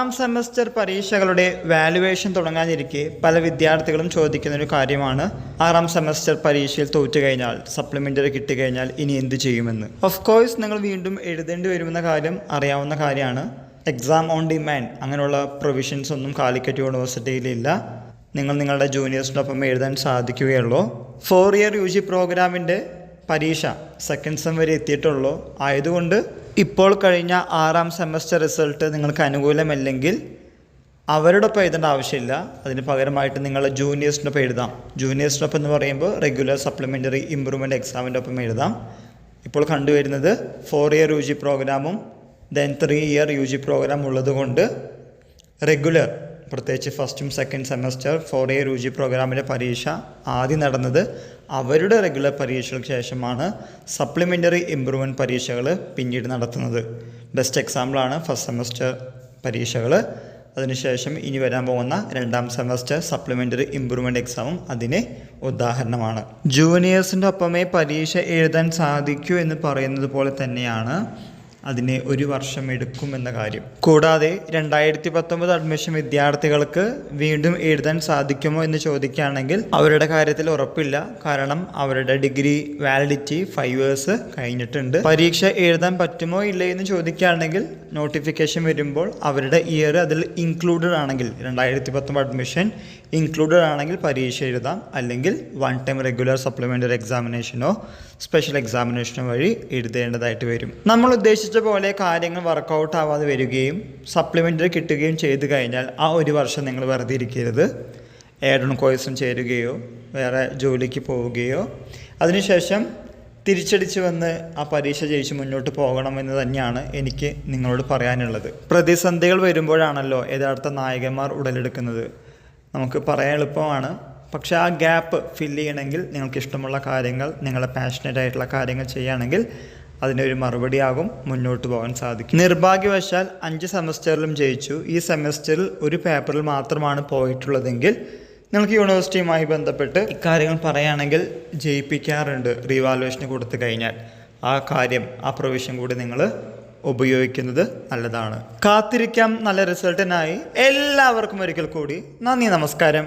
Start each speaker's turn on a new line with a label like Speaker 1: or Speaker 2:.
Speaker 1: ആറാം സെമസ്റ്റർ പരീക്ഷകളുടെ വാല്യുവേഷൻ തുടങ്ങാനിരിക്കെ പല വിദ്യാർത്ഥികളും ചോദിക്കുന്നൊരു കാര്യമാണ്, ആറാം സെമസ്റ്റർ പരീക്ഷയിൽ തോറ്റു കഴിഞ്ഞാൽ, സപ്ലിമെൻ്ററി കിട്ടിക്കഴിഞ്ഞാൽ ഇനി എന്ത് ചെയ്യുമെന്ന്. ഓഫ് കോഴ്സ് നിങ്ങൾ വീണ്ടും എഴുതേണ്ടി വരുമെന്ന കാര്യം അറിയാവുന്ന കാര്യമാണ്. എക്സാം ഓൺ ഡിമാൻഡ് അങ്ങനെയുള്ള പ്രൊവിഷൻസ് ഒന്നും കാലിക്കറ്റ് യൂണിവേഴ്സിറ്റിയിലില്ല. നിങ്ങൾ നിങ്ങളുടെ ജൂനിയേഴ്സിനൊപ്പം എഴുതാൻ സാധിക്കുകയുള്ളൂ. 4 ഇയർ UG പ്രോഗ്രാമിൻ്റെ പരീക്ഷ സെക്കൻഡ് സെം വരെ എത്തിയിട്ടുള്ളൂ. ആയതുകൊണ്ട് ഇപ്പോൾ കഴിഞ്ഞ ആറാം സെമസ്റ്റർ റിസൾട്ട് നിങ്ങൾക്ക് അനുകൂലമല്ലെങ്കിൽ അവരോടൊപ്പം എഴുതേണ്ട ആവശ്യമില്ല. അതിന് പകരമായിട്ട് നിങ്ങളുടെ ജൂനിയേഴ്സിനൊപ്പം എഴുതാം. ജൂനിയേഴ്സിനൊപ്പം എന്ന് പറയുമ്പോൾ റെഗുലർ സപ്ലിമെൻ്ററി ഇമ്പ്രൂവ്മെൻറ്റ് എക്സാമിൻ്റെ ഒപ്പം എഴുതാം. ഇപ്പോൾ കണ്ടുവരുന്നത് 4 ഇയർ UG പ്രോഗ്രാമും ദെൻ 3 ഇയർ UG പ്രോഗ്രാം ഉള്ളതുകൊണ്ട് റെഗുലർ, പ്രത്യേകിച്ച് ഫസ്റ്റും സെക്കൻഡ് സെമസ്റ്റർ 4 ഇയർ UG പ്രോഗ്രാമിൻ്റെ പരീക്ഷ ആദ്യം നടന്നത് അവരുടെ റെഗുലർ പരീക്ഷകൾക്ക് ശേഷമാണ്. സപ്ലിമെൻ്ററി ഇമ്പ്രൂവ്മെൻറ്റ് പരീക്ഷകൾ പിന്നീട് നടത്തുന്നത്. ബെസ്റ്റ് എക്സാമ്പിളാണ് ഫസ്റ്റ് സെമസ്റ്റർ പരീക്ഷകൾ. അതിനുശേഷം ഇനി വരാൻ പോകുന്ന 2ാം സെമസ്റ്റർ സപ്ലിമെൻ്ററി ഇമ്പ്രൂവ്മെൻറ്റ് എക്സാമും അതിന് ഉദാഹരണമാണ്. ജൂനിയേഴ്സിൻ്റെ ഒപ്പമേ പരീക്ഷ എഴുതാൻ സാധിക്കൂ എന്ന് പറയുന്നത് പോലെ തന്നെയാണ് അതിന് 1 വർഷം എടുക്കുമെന്ന കാര്യം. കൂടാതെ 2019 അഡ്മിഷൻ വിദ്യാർത്ഥികൾക്ക് വീണ്ടും എഴുതാൻ സാധിക്കുമോ എന്ന് ചോദിക്കുകയാണെങ്കിൽ അവരുടെ കാര്യത്തിൽ ഉറപ്പില്ല. കാരണം അവരുടെ ഡിഗ്രി വാലിഡിറ്റി 5 ഇയേഴ്സ് കഴിഞ്ഞിട്ടുണ്ട്. പരീക്ഷ എഴുതാൻ പറ്റുമോ ഇല്ലേ എന്ന് ചോദിക്കുകയാണെങ്കിൽ നോട്ടിഫിക്കേഷൻ വരുമ്പോൾ അവരുടെ ഇയർ അതിൽ ഇൻക്ലൂഡഡ് ആണെങ്കിൽ, 2019 അഡ്മിഷൻ ഇൻക്ലൂഡഡ് ആണെങ്കിൽ പരീക്ഷ എഴുതാം. അല്ലെങ്കിൽ 1 ടൈം റെഗുലർ സപ്ലിമെൻ്ററി എക്സാമിനേഷനോ സ്പെഷ്യൽ എക്സാമിനേഷനോ വഴി എഴുതേണ്ടതായിട്ട് വരും. നമ്മൾ ഉദ്ദേശിച്ച പോലെ കാര്യങ്ങൾ വർക്കൗട്ട് ആവാതെ വരികയും സപ്ലിമെൻ്ററി കിട്ടുകയും ചെയ്തു കഴിഞ്ഞാൽ ആ 1 വർഷം നിങ്ങൾ വെറുതെ ഇരിക്കരുത്. ഏഡൺ കോഴ്സും ചേരുകയോ വേറെ ജോലിക്ക് പോവുകയോ അതിനുശേഷം തിരിച്ചടിച്ച് വന്ന് ആ പരീക്ഷ ജയിച്ച് മുന്നോട്ട് പോകണമെന്ന് തന്നെയാണ് എനിക്ക് നിങ്ങളോട് പറയാനുള്ളത്. പ്രതിസന്ധികൾ വരുമ്പോഴാണല്ലോ യഥാർത്ഥ നായകന്മാർ ഉടലെടുക്കുന്നത്. നമുക്ക് പറയാൻ എളുപ്പമാണ്, പക്ഷേ ആ ഗ്യാപ്പ് ഫില്ല് ചെയ്യണമെങ്കിൽ നിങ്ങൾക്ക് ഇഷ്ടമുള്ള കാര്യങ്ങൾ, നിങ്ങളെ പാഷനേറ്റ് ആയിട്ടുള്ള കാര്യങ്ങൾ ചെയ്യുകയാണെങ്കിൽ അതിനൊരു മറുപടിയാകും, മുന്നോട്ട് പോകാൻ സാധിക്കും. നിർഭാഗ്യവശാൽ 5 സെമസ്റ്ററിലും ജയിച്ചു, ഈ സെമസ്റ്ററിൽ ഒരു പേപ്പറിൽ മാത്രമാണ് പോയിട്ടുള്ളതെങ്കിൽ നിങ്ങൾക്ക് യൂണിവേഴ്സിറ്റിയുമായി ബന്ധപ്പെട്ട് ഇക്കാര്യങ്ങൾ പറയുകയാണെങ്കിൽ ജയിപ്പിക്കാറുണ്ട്. റീവാലുവേഷന് കൊടുത്തു കഴിഞ്ഞാൽ ആ പ്രൊവിഷൻ കൂടി നിങ്ങൾ ഉപയോഗിക്കുന്നത് നല്ലതാണ്. കാത്തിരിക്കാം നല്ല റിസൾട്ടിനായി. എല്ലാവർക്കും ഒരിക്കൽ കൂടി നന്ദി, നമസ്കാരം.